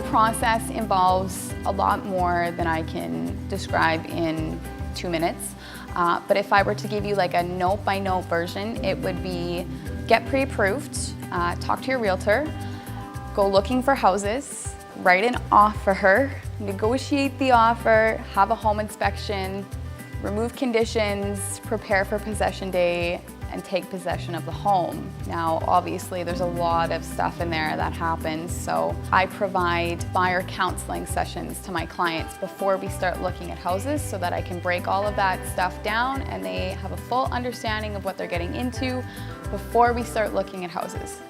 process involves a lot more than I can describe in 2 minutes. But if I were to give you like a note-by-note version, it would be get pre-approved, talk to your realtor, go looking for houses, write an offer, negotiate the offer, have a home inspection, remove conditions, prepare for possession day, and take possession of the home. Now, obviously, there's a lot of stuff in there that happens, so I provide buyer counseling sessions to my clients before we start looking at houses so that I can break all of that stuff down and they have a full understanding of what they're getting into before we start looking at houses.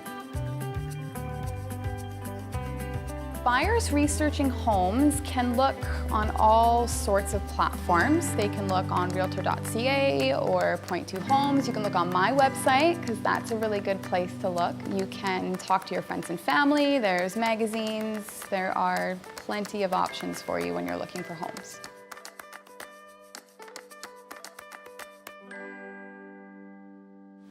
Buyers researching homes can look on all sorts of platforms. They can look on Realtor.ca or Point 2 Homes. You can look on my website because that's a really good place to look. You can talk to your friends and family. There's magazines. There are plenty of options for you when you're looking for homes.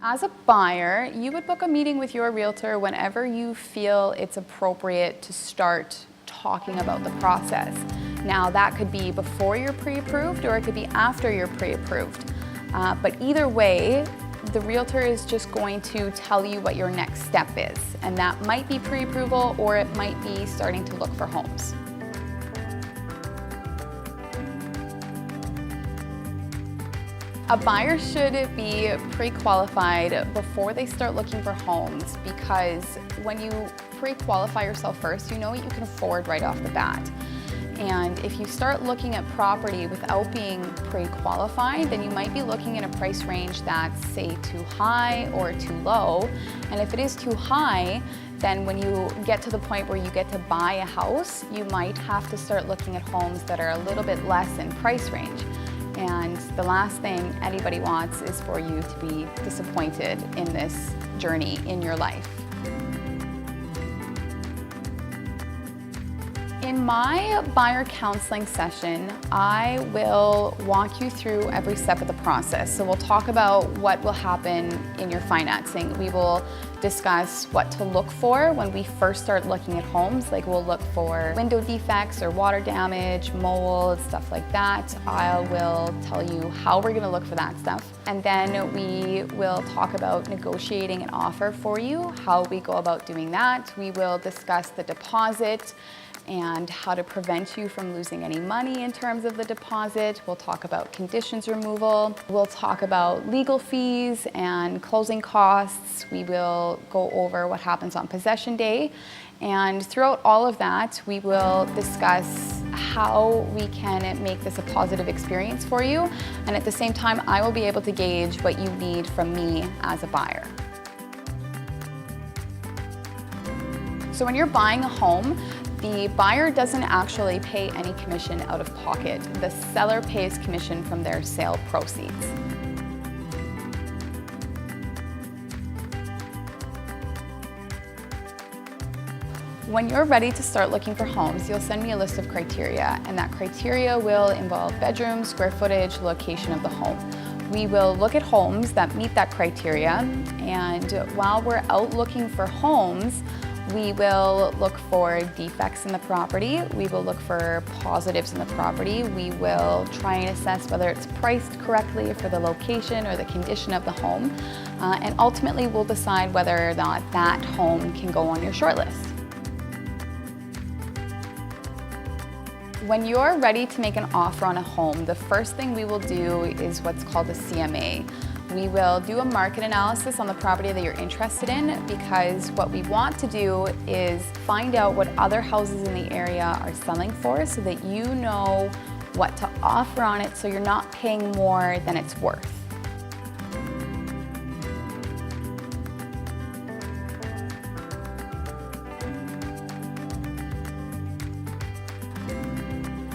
As a buyer, you would book a meeting with your realtor whenever you feel it's appropriate to start talking about the process. Now, that could be before you're pre-approved or it could be after you're pre-approved. But either way, the realtor is just going to tell you what your next step is. And that might be pre-approval or it might be starting to look for homes. A buyer should be pre-qualified before they start looking for homes because when you pre-qualify yourself first, you know what you can afford right off the bat. And if you start looking at property without being pre-qualified, then you might be looking at a price range that's, say, too high or too low. And if it is too high, then when you get to the point where you get to buy a house, you might have to start looking at homes that are a little bit less in price range. And the last thing anybody wants is for you to be disappointed in this journey in your life. In my buyer counseling session, I will walk you through every step of the process. So we'll talk about what will happen in your financing. We will discuss what to look for when we first start looking at homes. Like we'll look for window defects or water damage, mold, stuff like that. I will tell you how we're gonna look for that stuff. And then we will talk about negotiating an offer for you, how we go about doing that. We will discuss the deposit and how to prevent you from losing any money in terms of the deposit. We'll talk about conditions removal. We'll talk about legal fees and closing costs. We will go over what happens on possession day. And throughout all of that, we will discuss how we can make this a positive experience for you. And at the same time, I will be able to gauge what you need from me as a buyer. So when you're buying a home, the buyer doesn't actually pay any commission out of pocket. The seller pays commission from their sale proceeds. When you're ready to start looking for homes, you'll send me a list of criteria, and that criteria will involve bedrooms, square footage, location of the home. We will look at homes that meet that criteria, and while we're out looking for homes, we will look for defects in the property. We will look for positives in the property. We will try and assess whether it's priced correctly for the location or the condition of the home. And ultimately, we'll decide whether or not that home can go on your shortlist. When you're ready to make an offer on a home, the first thing we will do is what's called a CMA. We will do a market analysis on the property that you're interested in because what we want to do is find out what other houses in the area are selling for so that you know what to offer on it so you're not paying more than it's worth.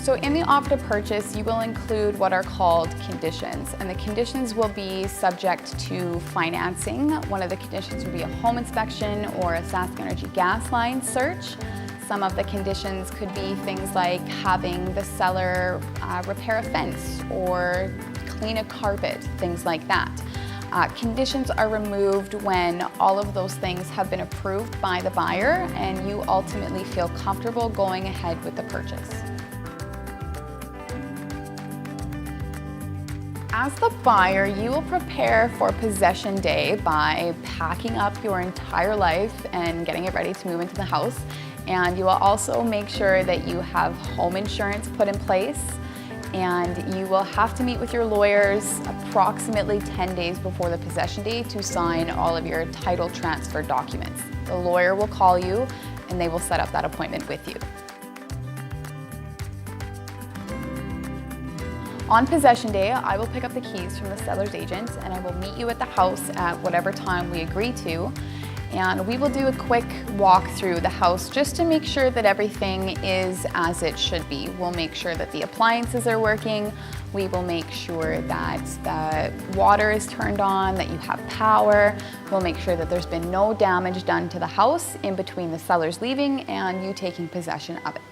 So in the offer to purchase, you will include what are called conditions, and the conditions will be subject to financing. One of the conditions will be a home inspection or a Sask Energy gas line search. Some of the conditions could be things like having the seller repair a fence or clean a carpet, things like that. Conditions are removed when all of those things have been approved by the buyer and you ultimately feel comfortable going ahead with the purchase. As the buyer, you will prepare for possession day by packing up your entire life and getting it ready to move into the house. And you will also make sure that you have home insurance put in place. And you will have to meet with your lawyers approximately 10 days before the possession day to sign all of your title transfer documents. The lawyer will call you and they will set up that appointment with you. On possession day, I will pick up the keys from the seller's agent and I will meet you at the house at whatever time we agree to. And we will do a quick walk through the house just to make sure that everything is as it should be. We'll make sure that the appliances are working. We will make sure that the water is turned on, that you have power. We'll make sure that there's been no damage done to the house in between the sellers leaving and you taking possession of it.